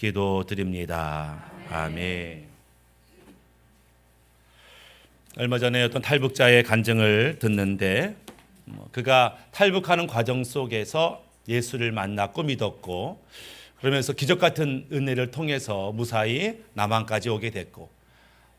기도드립니다. 아멘. 얼마 전에 어떤 탈북자의 간증을 듣는데 그가 탈북하는 과정 속에서 예수를 만났고 믿었고 그러면서 기적 같은 은혜를 통해서 무사히 남한까지 오게 됐고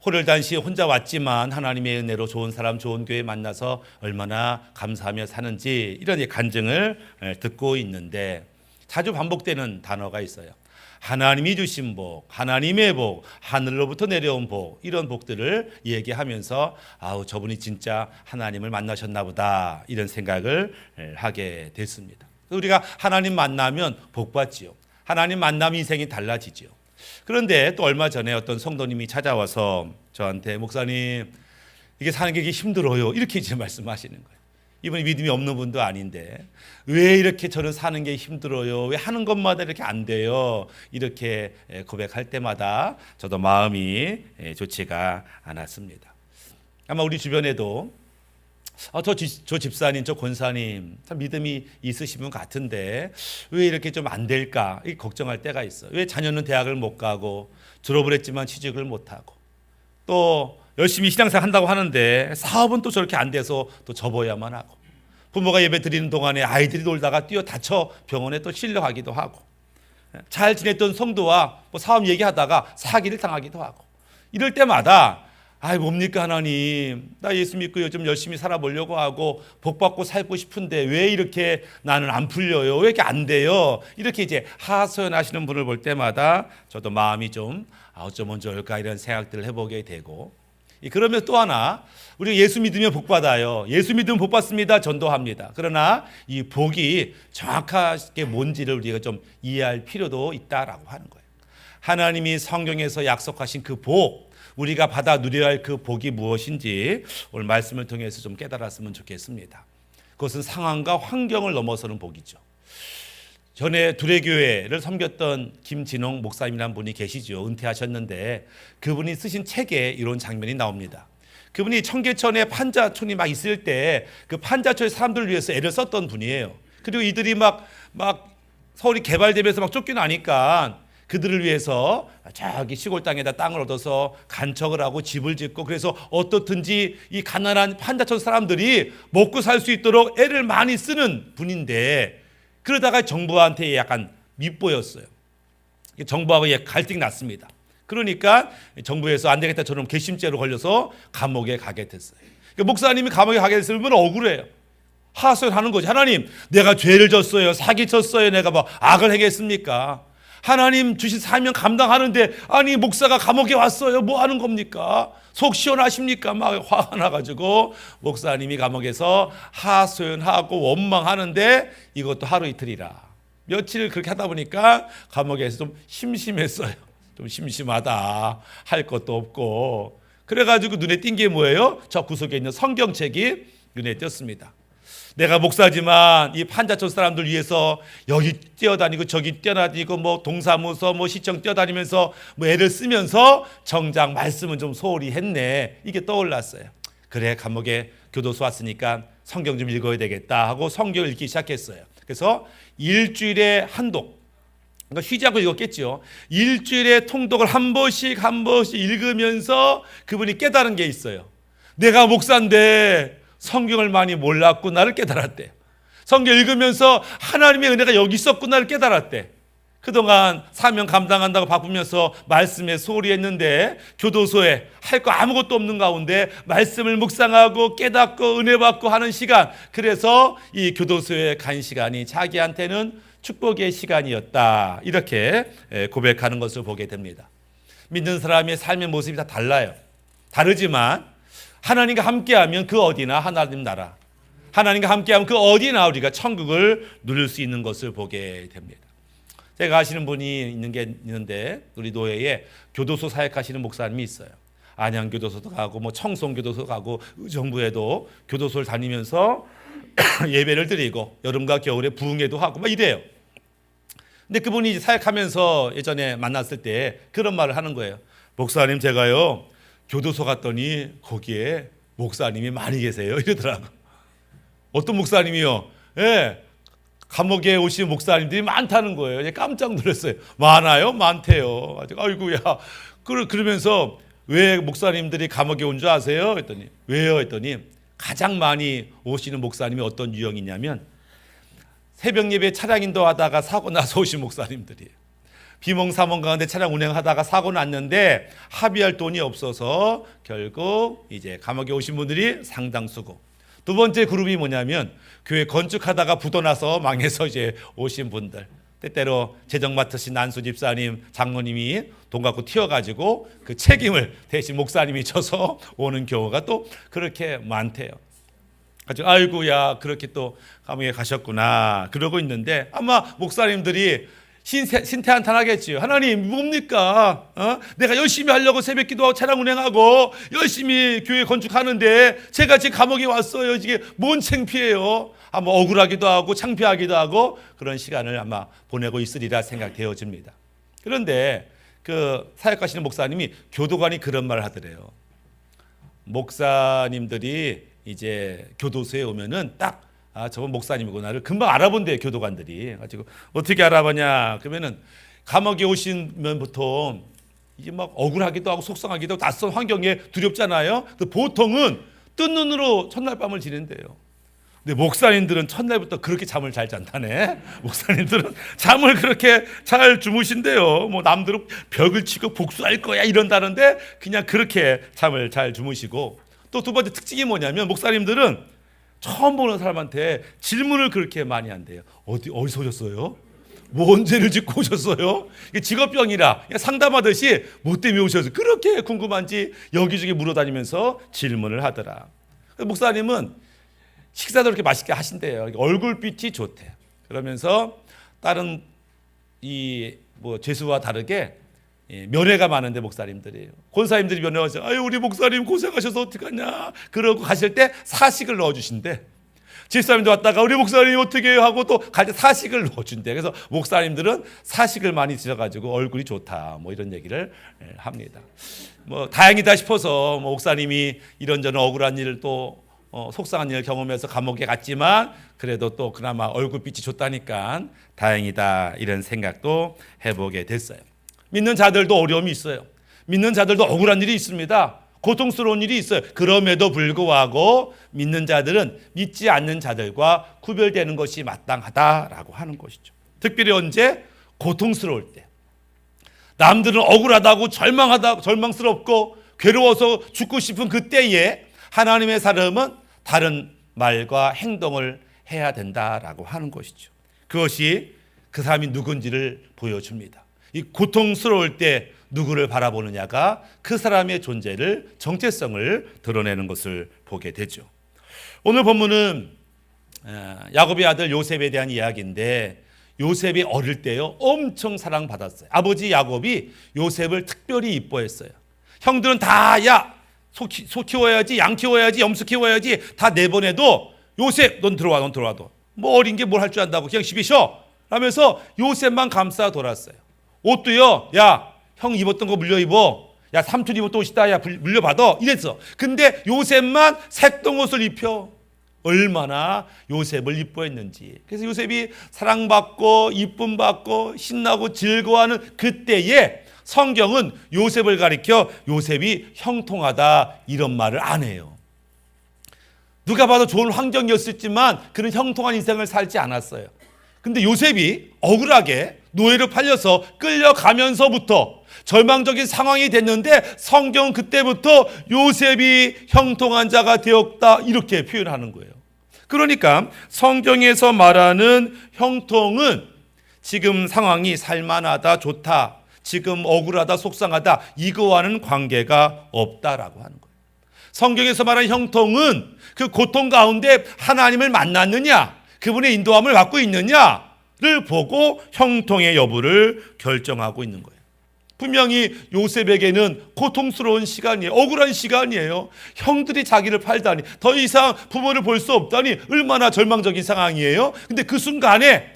호를단시 혼자 왔지만 하나님의 은혜로 좋은 사람 좋은 교회 만나서 얼마나 감사하며 사는지 이런 간증을 듣고 있는데 자주 반복되는 단어가 있어요. 하나님이 주신 복, 하나님의 복, 하늘로부터 내려온 복, 이런 복들을 얘기하면서 아우 저분이 진짜 하나님을 만나셨나 보다 이런 생각을 하게 됐습니다. 우리가 하나님 만나면 복 받지요. 하나님 만나면 인생이 달라지지요. 그런데 또 얼마 전에 어떤 성도님이 찾아와서 저한테 목사님 이게 사는 게 힘들어요 이렇게 이제 말씀하시는 거예요. 이분이 믿음이 없는 분도 아닌데 왜 이렇게 저는 사는 게 힘들어요? 왜 하는 것마다 이렇게 안 돼요? 이렇게 고백할 때마다 저도 마음이 좋지가 않았습니다. 아마 우리 주변에도 저 집사님, 저 권사님 참 믿음이 있으신 분 같은데 왜 이렇게 좀 안 될까? 걱정할 때가 있어요. 왜 자녀는 대학을 못 가고 졸업을 했지만 취직을 못 하고 또 열심히 신앙생활 한다고 하는데 사업은 또 저렇게 안 돼서 또 접어야만 하고 부모가 예배 드리는 동안에 아이들이 놀다가 뛰어 다쳐 병원에 또 실려가기도 하고 잘 지냈던 성도와 뭐 사업 얘기하다가 사기를 당하기도 하고 이럴 때마다 아이 뭡니까 하나님 나 예수 믿고 요즘 열심히 살아보려고 하고 복받고 살고 싶은데 왜 이렇게 나는 안 풀려요? 왜 이렇게 안 돼요? 이렇게 이제 하소연하시는 분을 볼 때마다 저도 마음이 좀 어쩌면 좋을까 이런 생각들을 해보게 되고 그러면 또 하나 우리 예수 믿으면 복 받아요. 예수 믿으면 복 받습니다. 전도합니다. 그러나 이 복이 정확하게 뭔지를 우리가 좀 이해할 필요도 있다라고 하는 거예요. 하나님이 성경에서 약속하신 그 복 우리가 받아 누려야 할 그 복이 무엇인지 오늘 말씀을 통해서 좀 깨달았으면 좋겠습니다. 그것은 상황과 환경을 넘어서는 복이죠. 전에 두레교회를 섬겼던 김진홍 목사님이라는 분이 계시죠. 은퇴하셨는데 그분이 쓰신 책에 이런 장면이 나옵니다. 그분이 청계천에 판자촌이 막 있을 때 그 판자촌의 사람들을 위해서 애를 썼던 분이에요. 그리고 이들이 막 서울이 개발되면서 막 쫓겨나니까 그들을 위해서 저기 시골 땅에다 땅을 얻어서 간척을 하고 집을 짓고 그래서 어떻든지 이 가난한 판자촌 사람들이 먹고 살 수 있도록 애를 많이 쓰는 분인데 그러다가 정부한테 약간 밉보였어요. 정부하고 갈등이 났습니다. 그러니까 정부에서 안 되겠다 저놈 괘씸죄로 걸려서 감옥에 가게 됐어요. 그러니까 목사님이 감옥에 가게 됐으면 억울해요. 하소연하는 거죠. 하나님 내가 죄를 졌어요. 사기쳤어요. 내가 뭐 악을 행했습니까? 하나님 주신 사명 감당하는데 아니 목사가 감옥에 왔어요. 뭐 하는 겁니까? 속 시원하십니까? 막 화가 나가지고 목사님이 감옥에서 하소연하고 원망하는데 이것도 하루 이틀이라 며칠 그렇게 하다 보니까 감옥에서 좀 심심했어요. 좀 심심하다 할 것도 없고 그래가지고 눈에 띈 게 뭐예요? 저 구석에 있는 성경책이 눈에 띄었습니다. 내가 목사지만 이 판자촌 사람들 위해서 여기 뛰어다니고 저기 뛰어다니고 뭐 동사무소 뭐 시청 뛰어다니면서 뭐 애를 쓰면서 정작 말씀은 좀 소홀히 했네. 이게 떠올랐어요. 그래 감옥에 교도소 왔으니까 성경 좀 읽어야 되겠다 하고 성경을 읽기 시작했어요. 그래서 일주일에 한 독, 그러니까 쉬지 않고 읽었겠죠. 일주일에 통독을 한 번씩 읽으면서 그분이 깨달은 게 있어요. 내가 목사인데 성경을 많이 몰랐구나를 깨달았대요. 성경 읽으면서 하나님의 은혜가 여기 있었구나를 깨달았대. 그동안 사명 감당한다고 바쁘면서 말씀에 소홀히 했는데 교도소에 할 거 아무것도 없는 가운데 말씀을 묵상하고 깨닫고 은혜 받고 하는 시간, 그래서 이 교도소에 간 시간이 자기한테는 축복의 시간이었다, 이렇게 고백하는 것을 보게 됩니다. 믿는 사람의 삶의 모습이 다 달라요. 다르지만 하나님과 함께하면 그 어디나 하나님 나라, 하나님과 함께하면 그 어디나 우리가 천국을 누릴 수 있는 것을 보게 됩니다. 제가 아시는 분이 있는데 우리 노예에 교도소 사역하시는 목사님이 있어요. 안양교도소도 가고 뭐 청송교도소 가고 의정부에도 교도소를 다니면서 예배를 드리고 여름과 겨울에 부흥회도 하고 막 이래요. 근데 그분이 사역하면서 예전에 만났을 때 그런 말을 하는 거예요. 목사님, 제가요 교도소 갔더니 거기에 목사님이 많이 계세요, 이러더라고. 어떤 목사님이요? 예, 감옥에 오신 목사님들이 많다는 거예요. 깜짝 놀랐어요. 많아요? 많대요. 아이고야. 그러면서 왜 목사님들이 감옥에 온 줄 아세요? 했더니 왜요? 했더니 가장 많이 오시는 목사님이 어떤 유형이냐면 새벽 예배 차량 인도하다가 사고 나서 오신 목사님들이에요. 비몽사몽 가운데 차량 운행하다가 사고 났는데 합의할 돈이 없어서 결국 이제 감옥에 오신 분들이 상당수고, 두 번째 그룹이 뭐냐면 교회 건축하다가 부도나서 망해서 이제 오신 분들, 때때로 재정 맡으신 난수 집사님, 장로님이 돈 갖고 튀어가지고 그 책임을 대신 목사님이 져서 오는 경우가 또 그렇게 많대요. 가지고 아이고야 그렇게 또 감옥에 가셨구나 그러고 있는데, 아마 목사님들이 신태한탄하겠지요. 하나님 뭡니까? 내가 열심히 하려고 새벽 기도하고 차량 운행하고 열심히 교회 건축하는데 제가 지금 감옥에 왔어요. 이게 뭔 창피해요. 아마 억울하기도 하고 창피하기도 하고 그런 시간을 아마 보내고 있으리라 생각되어집니다. 그런데 그 사역하시는 목사님이 교도관이 그런 말을 하더래요. 목사님들이 이제 교도소에 오면은 딱 저건 목사님이구나를 금방 알아본대요. 교도관들이. 가지고 어떻게 알아보냐 그러면은 감옥에 오시면 보통 이게 막 억울하기도 하고 속상하기도 하고 낯선 환경에 두렵잖아요. 보통은 뜬 눈으로 첫날 밤을 지낸대요. 근데 목사님들은 첫날부터 그렇게 잠을 잘 잔다네. 목사님들은 잠을 그렇게 잘 주무신대요. 뭐 남들은 벽을 치고 복수할 거야 이런다는데 그냥 그렇게 잠을 잘 주무시고, 또 두 번째 특징이 뭐냐면 목사님들은 처음 보는 사람한테 질문을 그렇게 많이 한대요. 어디서 오셨어요? 뭐 언제를 짓고 오셨어요? 이게 직업병이라 상담하듯이 뭐 때문에 오셨어요? 그렇게 궁금한지 여기저기 물어다니면서 질문을 하더라. 목사님은 식사도 그렇게 맛있게 하신대요. 얼굴빛이 좋대요. 그러면서 다른 이 뭐 죄수와 다르게 면회가 많은데 목사님들이에요. 권사님들이 면회 와서 아유 우리 목사님 고생하셔서 어떡하냐 그러고 가실 때 사식을 넣어주신대. 집사님도 왔다가 우리 목사님 어떻게 해요 하고 또 갈 때 사식을 넣어준대. 그래서 목사님들은 사식을 많이 드셔가지고 얼굴이 좋다 뭐 이런 얘기를 합니다. 뭐 다행이다 싶어서 뭐 목사님이 이런저런 억울한 일을 또 속상한 일을 경험해서 감옥에 갔지만 그래도 또 그나마 얼굴빛이 좋다니까 다행이다 이런 생각도 해보게 됐어요. 믿는 자들도 어려움이 있어요. 믿는 자들도 억울한 일이 있습니다. 고통스러운 일이 있어요. 그럼에도 불구하고 믿는 자들은 믿지 않는 자들과 구별되는 것이 마땅하다라고 하는 것이죠. 특별히 언제? 고통스러울 때. 남들은 억울하다고 절망스럽고 괴로워서 죽고 싶은 그때에 하나님의 사람은 다른 말과 행동을 해야 된다라고 하는 것이죠. 그것이 그 사람이 누군지를 보여줍니다. 이 고통스러울 때 누구를 바라보느냐가 그 사람의 존재를, 정체성을 드러내는 것을 보게 되죠. 오늘 본문은 야곱의 아들 요셉에 대한 이야기인데, 요셉이 어릴 때요 엄청 사랑받았어요. 아버지 야곱이 요셉을 특별히 이뻐했어요. 형들은 다 소 키워야지, 양 키워야지, 염소 키워야지 다 내보내도 요셉 넌 들어와 뭐 어린 게 뭘 할 줄 안다고 그냥 집에 쉬어 라면서 요셉만 감싸 돌았어요. 옷도요, 야, 형 입었던 거 물려 입어. 야, 삼촌 입었던 옷이다. 야, 물려받아. 이랬어. 근데 요셉만 색동 옷을 입혀. 얼마나 요셉을 이뻐했는지. 그래서 요셉이 사랑받고 이쁨받고 신나고 즐거워하는 그때에 성경은 요셉을 가리켜 요셉이 형통하다 이런 말을 안 해요. 누가 봐도 좋은 환경이었지만 그는 형통한 인생을 살지 않았어요. 근데 요셉이 억울하게 노예로 팔려서 끌려가면서부터 절망적인 상황이 됐는데 성경은 그때부터 요셉이 형통한 자가 되었다 이렇게 표현하는 거예요. 그러니까 성경에서 말하는 형통은 지금 상황이 살만하다, 좋다, 지금 억울하다, 속상하다 이거와는 관계가 없다라고 하는 거예요. 성경에서 말하는 형통은 그 고통 가운데 하나님을 만났느냐, 그분의 인도함을 받고 있느냐를 보고 형통의 여부를 결정하고 있는 거예요. 분명히 요셉에게는 고통스러운 시간이에요. 억울한 시간이에요. 형들이 자기를 팔다니, 더 이상 부모를 볼 수 없다니 얼마나 절망적인 상황이에요. 근데 그 순간에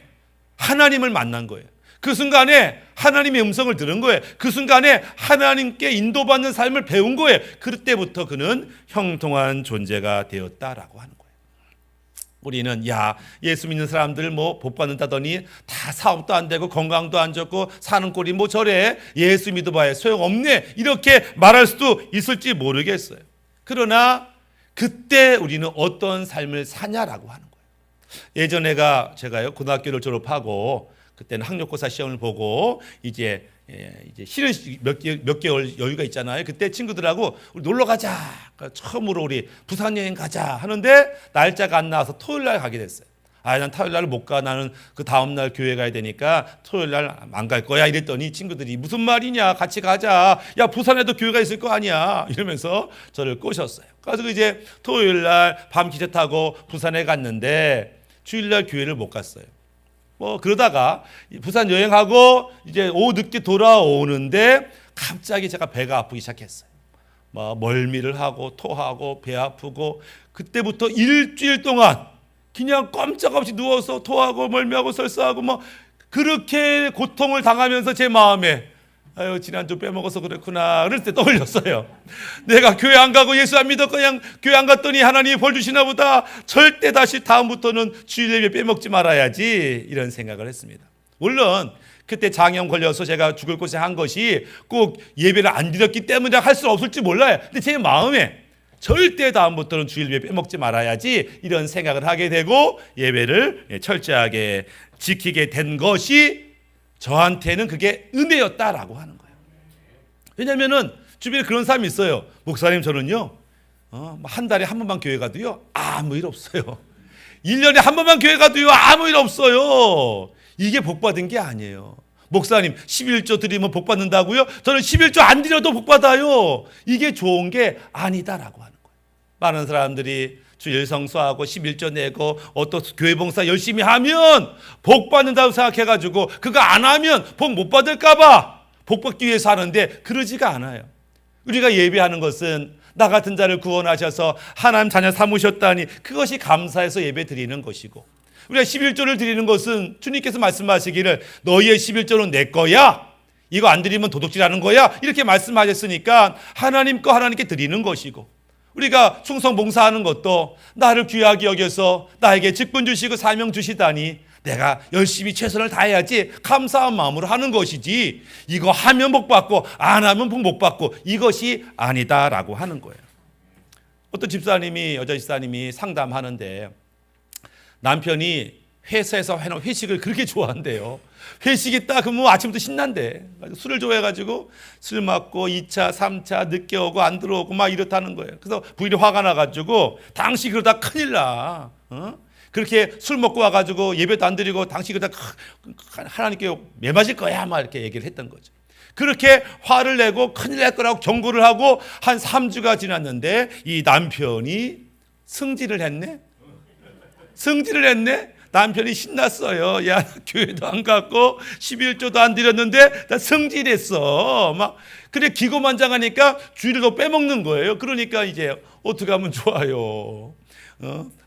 하나님을 만난 거예요. 그 순간에 하나님의 음성을 들은 거예요. 그 순간에 하나님께 인도받는 삶을 배운 거예요. 그때부터 그는 형통한 존재가 되었다라고 하는 거예요. 우리는 야 예수 믿는 사람들 뭐 복 받는다더니 다 사업도 안 되고 건강도 안 좋고 사는 꼴이 뭐 저래 예수 믿어봐야 소용없네 이렇게 말할 수도 있을지 모르겠어요. 그러나 그때 우리는 어떤 삶을 사냐라고 하는 거예요. 예전에가 제가요 고등학교를 졸업하고 그때는 학력고사 시험을 보고 이제 쉬는 몇 개월 여유가 있잖아요. 그때 친구들하고 우리 놀러 가자. 처음으로 우리 부산 여행 가자 하는데 날짜가 안 나와서 토요일 날 가게 됐어요. 난 토요일 날 못 가. 나는 그 다음 날 교회 가야 되니까 토요일 날 안 갈 거야. 이랬더니 친구들이 무슨 말이냐? 같이 가자. 야, 부산에도 교회가 있을 거 아니야. 이러면서 저를 꼬셨어요. 그래서 이제 토요일 날 밤 기차 타고 부산에 갔는데 주일 날 교회를 못 갔어요. 뭐 그러다가 부산 여행하고 이제 오후 늦게 돌아오는데 갑자기 제가 배가 아프기 시작했어요. 뭐 멀미를 하고 토하고 배 아프고 그때부터 일주일 동안 그냥 꼼짝없이 누워서 토하고 멀미하고 설사하고 뭐 그렇게 고통을 당하면서 제 마음에 아유 지난주 빼먹어서 그랬구나 그럴 때 떠올렸어요. 내가 교회 안 가고 예수 안 믿었고 그냥 교회 안 갔더니 하나님이 벌 주시나 보다. 절대 다시 다음부터는 주일 예배 빼먹지 말아야지 이런 생각을 했습니다. 물론 그때 장염 걸려서 제가 죽을 고생한 것이 꼭 예배를 안 드렸기 때문에 할 수 없을지 몰라요. 근데 제 마음에 절대 다음부터는 주일 예배 빼먹지 말아야지 이런 생각을 하게 되고 예배를 철저하게 지키게 된 것이 저한테는 그게 은혜였다라고 하는 거예요. 왜냐면은 주변에 그런 사람이 있어요. 목사님 저는요 한 달에 한 번만 교회 가도요 아무 일 없어요. 1년에 한 번만 교회 가도요 아무 일 없어요. 이게 복 받은 게 아니에요. 목사님 11조 드리면 복 받는다고요? 저는 11조 안 드려도 복 받아요. 이게 좋은 게 아니다라고 하는 거예요. 많은 사람들이 주일 성수하고 11조 내고 어떤 교회 봉사 열심히 하면 복 받는다고 생각해가지고 그거 안 하면 복 못 받을까 봐 복 받기 위해서 하는데 그러지가 않아요. 우리가 예배하는 것은 나 같은 자를 구원하셔서 하나님 자녀 삼으셨다니 그것이 감사해서 예배 드리는 것이고 우리가 11조를 드리는 것은 주님께서 말씀하시기를 너희의 11조는 내 거야. 이거 안 드리면 도둑질하는 거야. 이렇게 말씀하셨으니까 하나님 거 하나님께 드리는 것이고 우리가 충성 봉사하는 것도 나를 귀하게 여겨서 나에게 직분 주시고 사명 주시다니 내가 열심히 최선을 다해야지 감사한 마음으로 하는 것이지 이거 하면 복 받고 안 하면 복 못 받고 이것이 아니다라고 하는 거예요. 어떤 집사님이 여자 집사님이 상담하는데 남편이 회사에서 해놓은 회식을 그렇게 좋아한대요. 회식이 딱 그러면 아침부터 신난대. 술을 좋아해가지고 술 먹고 2차, 3차 늦게 오고 안 들어오고 막 이렇다는 거예요. 그래서 부인이 화가 나가지고 당신 그러다 큰일 나. 그렇게 술 먹고 와가지고 예배도 안 드리고 당신 그러다 하나님께 매 맞을 거야. 막 이렇게 얘기를 했던 거죠. 그렇게 화를 내고 큰일 날 거라고 경고를 하고 한 3주가 지났는데 이 남편이 승질을 했네. 남편이 신났어요. 야, 나 교회도 안 갔고 11조도 안 드렸는데 나 승질했어. 막 그래 기고만장하니까 주일도 빼먹는 거예요. 그러니까 이제 어떻게 하면 좋아요?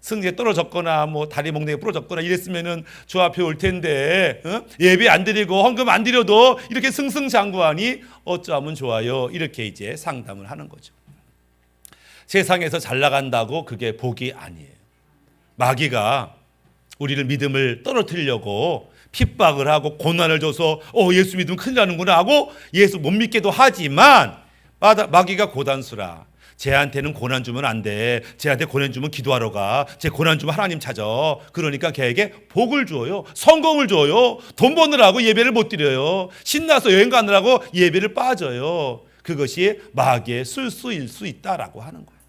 승리에 떨어졌거나 뭐 다리 몽둥이에 부러졌거나 이랬으면은 주 앞에 올 텐데 예배 안 드리고 헌금 안 드려도 이렇게 승승장구하니 어쩌면 좋아요? 이렇게 이제 상담을 하는 거죠. 세상에서 잘 나간다고 그게 복이 아니에요. 마귀가 우리를 믿음을 떨어뜨리려고 핍박을 하고 고난을 줘서 예수 믿으면 큰일 나는구나 하고 예수 못 믿게도 하지만 마귀가 고단수라. 쟤한테는 고난 주면 안 돼. 쟤한테 고난 주면 기도하러 가. 쟤 고난 주면 하나님 찾아. 그러니까 걔에게 복을 줘요. 성공을 줘요. 돈 버느라고 예배를 못 드려요. 신나서 여행 가느라고 예배를 빠져요. 그것이 마귀의 술수일 수 있다라고 하는 거예요.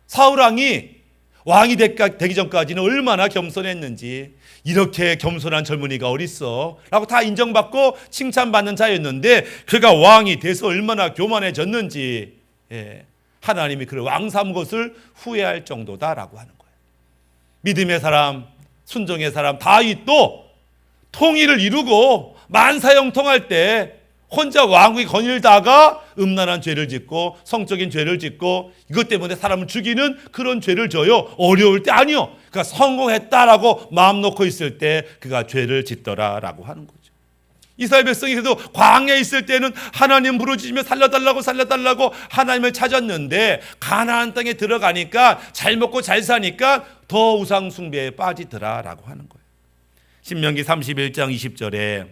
사울왕이 왕이 되기 전까지는 얼마나 겸손했는지 이렇게 겸손한 젊은이가 어딨어 라고 다 인정받고 칭찬받는 자였는데 그가 왕이 돼서 얼마나 교만해졌는지 하나님이 그를 왕 삼은 것을 후회할 정도다라고 하는 거예요. 믿음의 사람, 순종의 사람 다윗도 통일을 이루고 만사형통할 때 혼자 왕국이 거닐다가 음란한 죄를 짓고 성적인 죄를 짓고 이것 때문에 사람을 죽이는 그런 죄를 져요. 어려울 때 아니요. 그가 성공했다라고 마음 놓고 있을 때 그가 죄를 짓더라라고 하는 거죠. 이스라엘 백성이 그래도 광야에 있을 때는 하나님 부르짖으며 살려달라고 하나님을 찾았는데 가나안 땅에 들어가니까 잘 먹고 잘 사니까 더 우상 숭배에 빠지더라라고 하는 거예요. 신명기 31장 20절에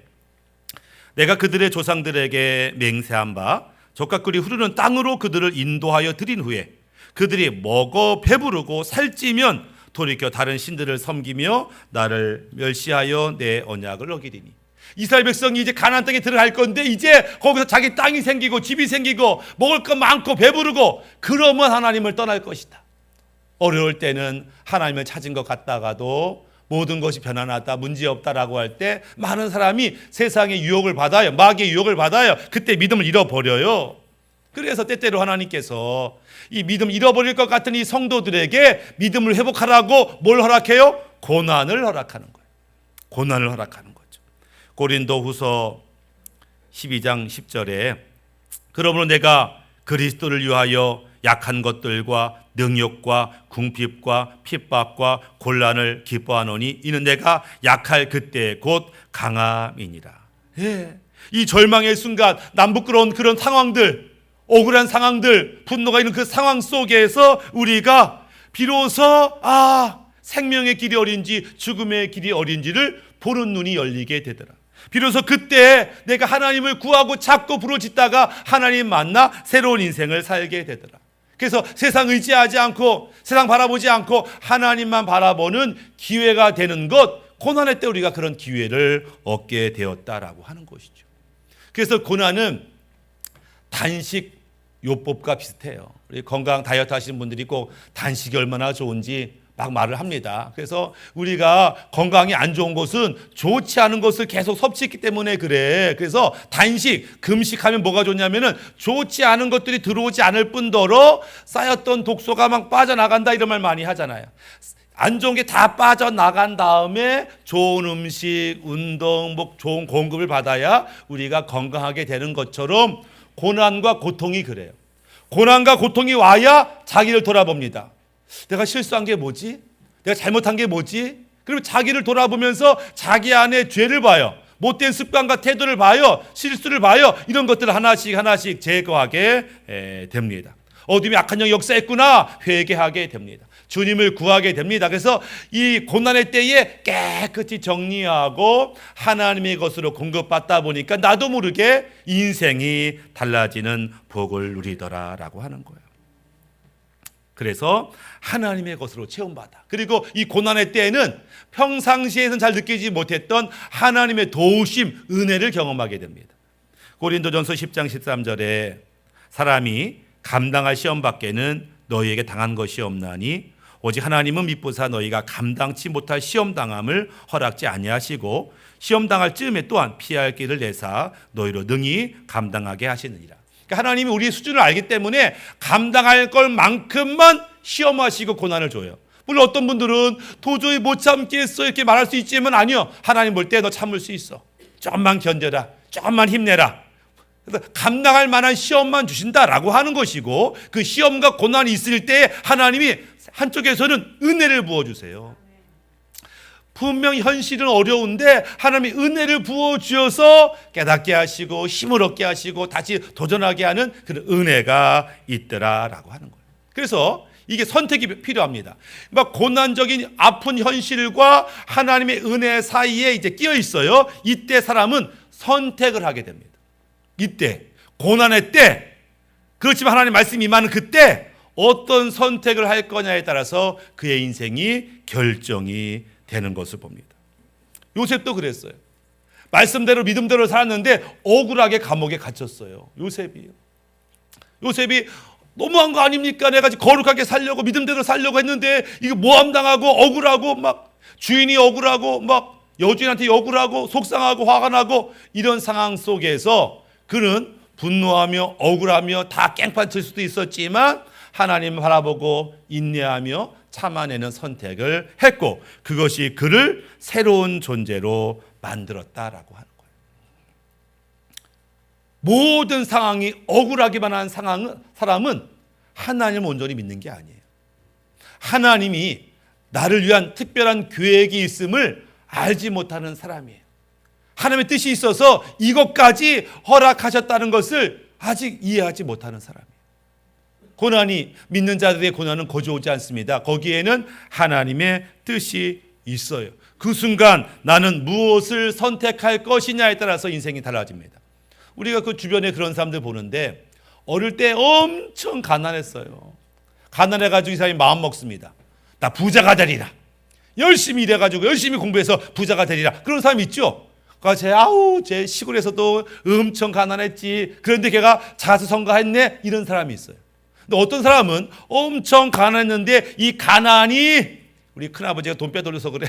내가 그들의 조상들에게 맹세한 바 젖과 꿀이 흐르는 땅으로 그들을 인도하여 드린 후에 그들이 먹어 배부르고 살찌면 돌이켜 다른 신들을 섬기며 나를 멸시하여 내 언약을 어기리니. 이스라엘 백성이 이제 가나안 땅에 들어갈 건데 이제 거기서 자기 땅이 생기고 집이 생기고 먹을 것 많고 배부르고 그러면 하나님을 떠날 것이다. 어려울 때는 하나님을 찾은 것 같다가도 모든 것이 편안하다, 문제없다라고 할 때 많은 사람이 세상의 유혹을 받아요. 마귀의 유혹을 받아요. 그때 믿음을 잃어버려요. 그래서 때때로 하나님께서 이 믿음 잃어버릴 것 같은 이 성도들에게 믿음을 회복하라고 뭘 허락해요? 고난을 허락하는 거예요. 고난을 허락하는 거죠. 고린도후서 12장 10절에 그러므로 내가 그리스도를 위하여 약한 것들과 능욕과 궁핍과 핍박과 곤란을 기뻐하노니 이는 내가 약할 그때 곧 강함이니라. 예. 이 절망의 순간, 남부끄러운 그런 상황들, 억울한 상황들, 분노가 있는 그 상황 속에서 우리가 비로소 생명의 길이 어딘지 죽음의 길이 어딘지를 보는 눈이 열리게 되더라. 비로소 그때 내가 하나님을 구하고 찾고 부르짖다가 하나님 만나 새로운 인생을 살게 되더라. 그래서 세상 의지하지 않고 세상 바라보지 않고 하나님만 바라보는 기회가 되는 것, 고난의 때 우리가 그런 기회를 얻게 되었다라고 하는 것이죠. 그래서 고난은 단식 요법과 비슷해요. 우리 건강 다이어트 하시는 분들이 꼭 단식이 얼마나 좋은지 막 말을 합니다. 그래서 우리가 건강이 안 좋은 것은 좋지 않은 것을 계속 섭취했기 때문에 그래. 그래서 단식, 금식하면 뭐가 좋냐면은 좋지 않은 것들이 들어오지 않을 뿐더러 쌓였던 독소가 막 빠져나간다 이런 말 많이 하잖아요. 안 좋은 게 다 빠져나간 다음에 좋은 음식, 운동, 좋은 공급을 받아야 우리가 건강하게 되는 것처럼 고난과 고통이 그래요. 고난과 고통이 와야 자기를 돌아봅니다. 내가 실수한 게 뭐지? 내가 잘못한 게 뭐지? 그리고 자기를 돌아보면서 자기 안에 죄를 봐요. 못된 습관과 태도를 봐요. 실수를 봐요. 이런 것들을 하나씩 하나씩 제거하게 됩니다. 어둠이 악한 영이 역사했구나 회개하게 됩니다. 주님을 구하게 됩니다. 그래서 이 고난의 때에 깨끗이 정리하고 하나님의 것으로 공급받다 보니까 나도 모르게 인생이 달라지는 복을 누리더라라고 하는 거예요. 그래서 하나님의 것으로 체험받아. 그리고 이 고난의 때에는 평상시에는 잘 느끼지 못했던 하나님의 도우심, 은혜를 경험하게 됩니다. 고린도전서 10장 13절에 사람이 감당할 시험 밖에는 너희에게 당한 것이 없나니 오직 하나님은 미쁘사 너희가 감당치 못할 시험 당함을 허락지 아니하시고 시험 당할 즈음에 또한 피할 길을 내사 너희로 능히 감당하게 하시느니라. 그러니까 하나님이 우리의 수준을 알기 때문에 감당할 것만큼만 시험하시고 고난을 줘요. 물론 어떤 분들은 도저히 못 참겠어 이렇게 말할 수 있지만 아니요. 하나님 볼 때 너 참을 수 있어. 조금만 견뎌라. 조금만 힘내라. 그래서 감당할 만한 시험만 주신다라고 하는 것이고 그 시험과 고난이 있을 때 하나님이 한쪽에서는 은혜를 부어주세요. 분명 현실은 어려운데 하나님이 은혜를 부어주셔서 깨닫게 하시고 힘을 얻게 하시고 다시 도전하게 하는 그런 은혜가 있더라라고 하는 거예요. 그래서 이게 선택이 필요합니다. 막 고난적인 아픈 현실과 하나님의 은혜 사이에 이제 끼어 있어요. 이때 사람은 선택을 하게 됩니다. 이때 고난의 때, 그렇지만 하나님 말씀이 임하는 그때 어떤 선택을 할 거냐에 따라서 그의 인생이 결정이 되는 것을 봅니다. 요셉도 그랬어요. 말씀대로 믿음대로 살았는데 억울하게 감옥에 갇혔어요. 요셉이 너무한 거 아닙니까? 내가 거룩하게 살려고 믿음대로 살려고 했는데 이거 모함당하고 억울하고 막 주인이 억울하고 막 여주인한테 억울하고 속상하고 화가 나고 이런 상황 속에서 그는 분노하며 억울하며 다 깽판 칠 수도 있었지만 하나님을 바라보고 인내하며 참아내는 선택을 했고 그것이 그를 새로운 존재로 만들었다라고 하는 거예요. 모든 상황이 억울하기만 한 사람은 하나님을 온전히 믿는 게 아니에요. 하나님이 나를 위한 특별한 계획이 있음을 알지 못하는 사람이에요. 하나님의 뜻이 있어서 이것까지 허락하셨다는 것을 아직 이해하지 못하는 사람이에요. 고난이, 믿는 자들의 고난은 거저오지 않습니다. 거기에는 하나님의 뜻이 있어요. 그 순간 나는 무엇을 선택할 것이냐에 따라서 인생이 달라집니다. 우리가 그 주변에 그런 사람들 보는데 어릴 때 엄청 가난했어요. 가난해가지고 이 사람이 마음 먹습니다. 나 부자가 되리라. 열심히 일해가지고 열심히 공부해서 부자가 되리라. 그런 사람 있죠. 제 시골에서도 엄청 가난했지. 그런데 걔가 자수성가했네. 이런 사람이 있어요. 근데 어떤 사람은 엄청 가난했는데 이 가난이, 우리 큰아버지가 돈 빼돌려서 그래,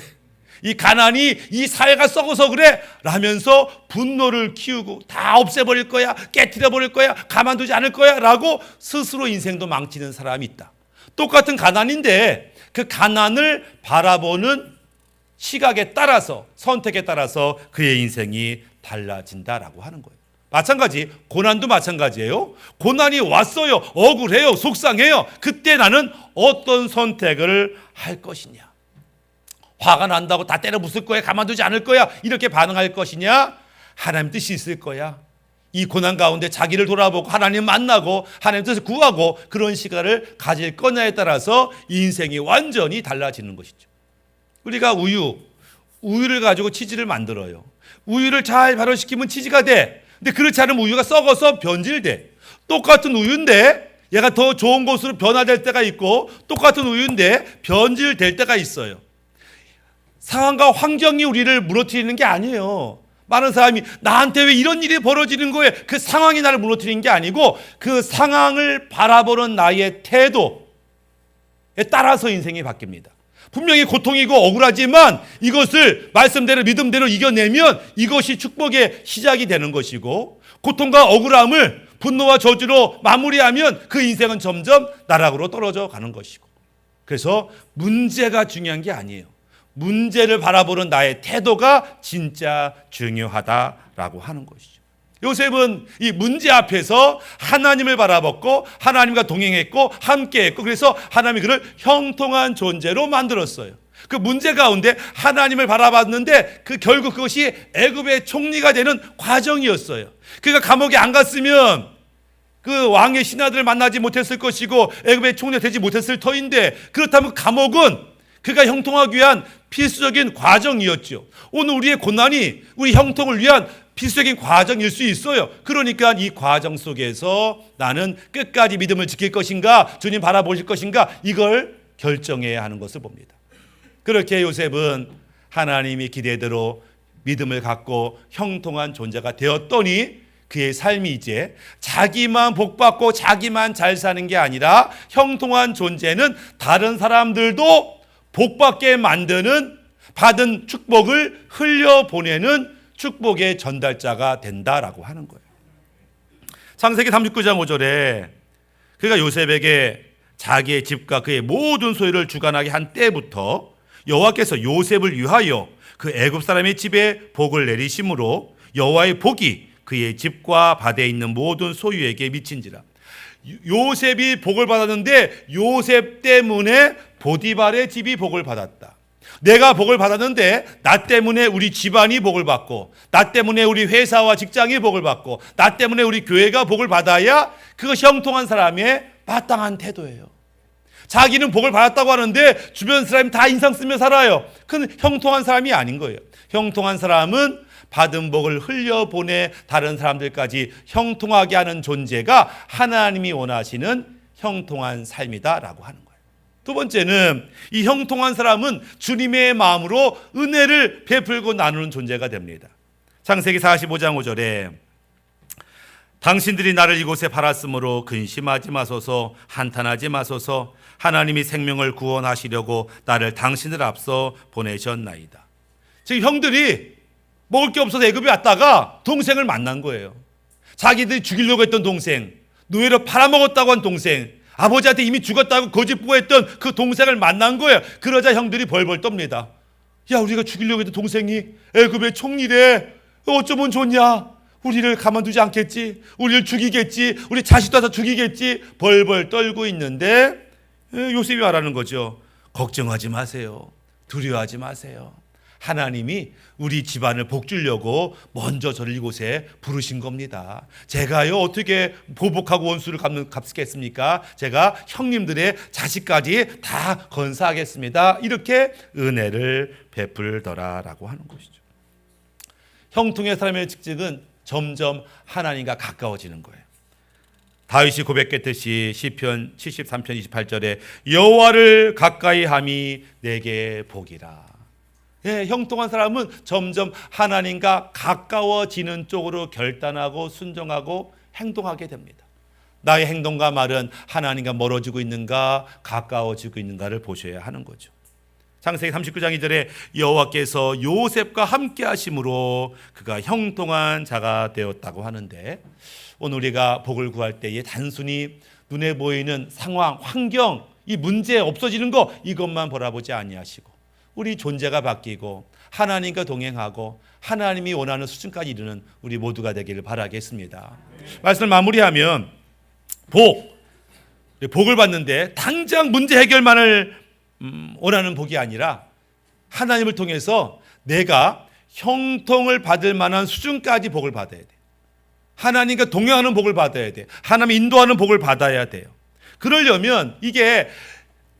이 가난이 이 사회가 썩어서 그래 라면서 분노를 키우고 다 없애버릴 거야, 깨트려버릴 거야, 가만두지 않을 거야 라고 스스로 인생도 망치는 사람이 있다. 똑같은 가난인데 그 가난을 바라보는 시각에 따라서, 선택에 따라서 그의 인생이 달라진다라고 하는 거예요. 마찬가지, 고난도 마찬가지예요. 고난이 왔어요. 억울해요. 속상해요. 그때 나는 어떤 선택을 할 것이냐. 화가 난다고 다 때려 부술 거야, 가만두지 않을 거야, 이렇게 반응할 것이냐, 하나님 뜻이 있을 거야, 이 고난 가운데 자기를 돌아보고 하나님 만나고 하나님 뜻을 구하고 그런 시간을 가질 거냐에 따라서 인생이 완전히 달라지는 것이죠. 우리가 우유를 가지고 치즈를 만들어요. 우유를 잘 발효시키면 치즈가 돼. 근데 그렇지 않으면 우유가 썩어서 변질돼. 똑같은 우유인데 얘가 더 좋은 곳으로 변화될 때가 있고 똑같은 우유인데 변질될 때가 있어요. 상황과 환경이 우리를 무너뜨리는 게 아니에요. 많은 사람이 나한테 왜 이런 일이 벌어지는 거예요? 그 상황이 나를 무너뜨리는 게 아니고 그 상황을 바라보는 나의 태도에 따라서 인생이 바뀝니다. 분명히 고통이고 억울하지만 이것을 말씀대로 믿음대로 이겨내면 이것이 축복의 시작이 되는 것이고, 고통과 억울함을 분노와 저주로 마무리하면 그 인생은 점점 나락으로 떨어져 가는 것이고. 그래서 문제가 중요한 게 아니에요. 문제를 바라보는 나의 태도가 진짜 중요하다라고 하는 것이죠. 요셉은 이 문제 앞에서 하나님을 바라봤고 하나님과 동행했고 함께했고, 그래서 하나님이 그를 형통한 존재로 만들었어요. 그 문제 가운데 하나님을 바라봤는데 그 결국 그것이 애굽의 총리가 되는 과정이었어요. 그가 감옥에 안 갔으면 그 왕의 신하들을 만나지 못했을 것이고 애굽의 총리가 되지 못했을 터인데, 그렇다면 감옥은 그가 형통하기 위한 필수적인 과정이었죠. 오늘 우리의 고난이 우리 형통을 위한 필수적인 과정일 수 있어요. 그러니까 이 과정 속에서 나는 끝까지 믿음을 지킬 것인가, 주님 바라보실 것인가, 이걸 결정해야 하는 것을 봅니다. 그렇게 요셉은 하나님이 기대대로 믿음을 갖고 형통한 존재가 되었더니 그의 삶이 이제 자기만 복받고 자기만 잘 사는 게 아니라 형통한 존재는 다른 사람들도 복받게 만드는, 받은 축복을 흘려보내는 축복의 전달자가 된다라고 하는 거예요. 창세기 39장 5절에 그가 요셉에게 자기의 집과 그의 모든 소유를 주관하게 한 때부터 여호와께서 요셉을 위하여 그 애굽 사람의 집에 복을 내리심으로 여호와의 복이 그의 집과 밭에 있는 모든 소유에게 미친지라. 요셉이 복을 받았는데 요셉 때문에 보디발의 집이 복을 받았다. 내가 복을 받았는데 나 때문에 우리 집안이 복을 받고, 나 때문에 우리 회사와 직장이 복을 받고, 나 때문에 우리 교회가 복을 받아야 그것이 형통한 사람의 마땅한 태도예요. 자기는 복을 받았다고 하는데 주변 사람이 다 인상 쓰며 살아요. 그건 형통한 사람이 아닌 거예요. 형통한 사람은 받은 복을 흘려보내 다른 사람들까지 형통하게 하는 존재가 하나님이 원하시는 형통한 삶이다라고 하는 거예요. 두 번째는 이 형통한 사람은 주님의 마음으로 은혜를 베풀고 나누는 존재가 됩니다. 창세기 45장 5절에 당신들이 나를 이곳에 팔았으므로 근심하지 마소서, 한탄하지 마소서, 하나님이 생명을 구원하시려고 나를 당신들 앞서 보내셨나이다. 지금 형들이 먹을 게 없어서 애굽에 왔다가 동생을 만난 거예요. 자기들이 죽이려고 했던 동생, 노예로 팔아먹었다고 한 동생, 아버지한테 이미 죽었다고 거짓부했던 그 동생을 만난 거예요. 그러자 형들이 벌벌 떱니다. 야, 우리가 죽이려고 했던 동생이 애굽의 총리래. 어쩌면 좋냐? 우리를 가만두지 않겠지? 우리를 죽이겠지? 우리 자식도 와서 죽이겠지? 벌벌 떨고 있는데 요셉이 말하는 거죠. 걱정하지 마세요. 두려워하지 마세요. 하나님이 우리 집안을 복 주려고 먼저 저를 이곳에 부르신 겁니다. 제가요 어떻게 보복하고 원수를 갚겠습니까? 제가 형님들의 자식까지 다 건사하겠습니다. 이렇게 은혜를 베풀더라라고 하는 것이죠. 형통의 사람의 직책은 점점 하나님과 가까워지는 거예요. 다윗이 고백했듯이 시편 73편 28절에 여호와를 가까이 함이 내게 복이라. 예, 형통한 사람은 점점 하나님과 가까워지는 쪽으로 결단하고 순종하고 행동하게 됩니다. 나의 행동과 말은 하나님과 멀어지고 있는가 가까워지고 있는가를 보셔야 하는 거죠. 창세기 39장 2절에 여호와께서 요셉과 함께 하심으로 그가 형통한 자가 되었다고 하는데, 오늘 우리가 복을 구할 때에 단순히 눈에 보이는 상황, 환경, 이 문제 없어지는 거 이것만 바라보지 아니하시고 우리 존재가 바뀌고 하나님과 동행하고 하나님이 원하는 수준까지 이르는 우리 모두가 되기를 바라겠습니다. 말씀을 마무리하면 복을 받는데 당장 문제 해결만을 원하는 복이 아니라 하나님을 통해서 내가 형통을 받을 만한 수준까지 복을 받아야 돼. 하나님과 동행하는 복을 받아야 돼. 하나님 인도하는 복을 받아야 돼요. 그러려면 이게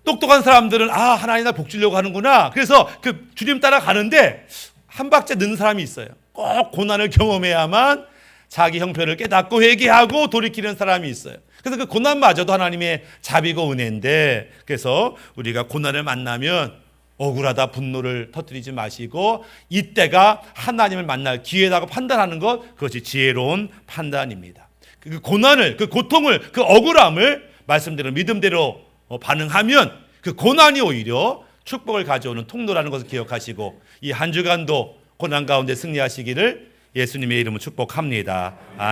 똑똑한 사람들은 하나님 나 복 주려고 하는구나. 그래서 그 주님 따라가는데 한 박자 늦는 사람이 있어요. 꼭 고난을 경험해야만 자기 형편을 깨닫고 회개하고 돌이키는 사람이 있어요. 그래서 그 고난마저도 하나님의 자비고 은혜인데, 그래서 우리가 고난을 만나면 억울하다 분노를 터뜨리지 마시고 이때가 하나님을 만날 기회라고 판단하는 것, 그것이 지혜로운 판단입니다. 그 고난을, 그 고통을, 그 억울함을 말씀대로 믿음대로 반응하면 그 고난이 오히려 축복을 가져오는 통로라는 것을 기억하시고 이 한 주간도 고난 가운데 승리하시기를 예수님의 이름으로 축복합니다. 아멘.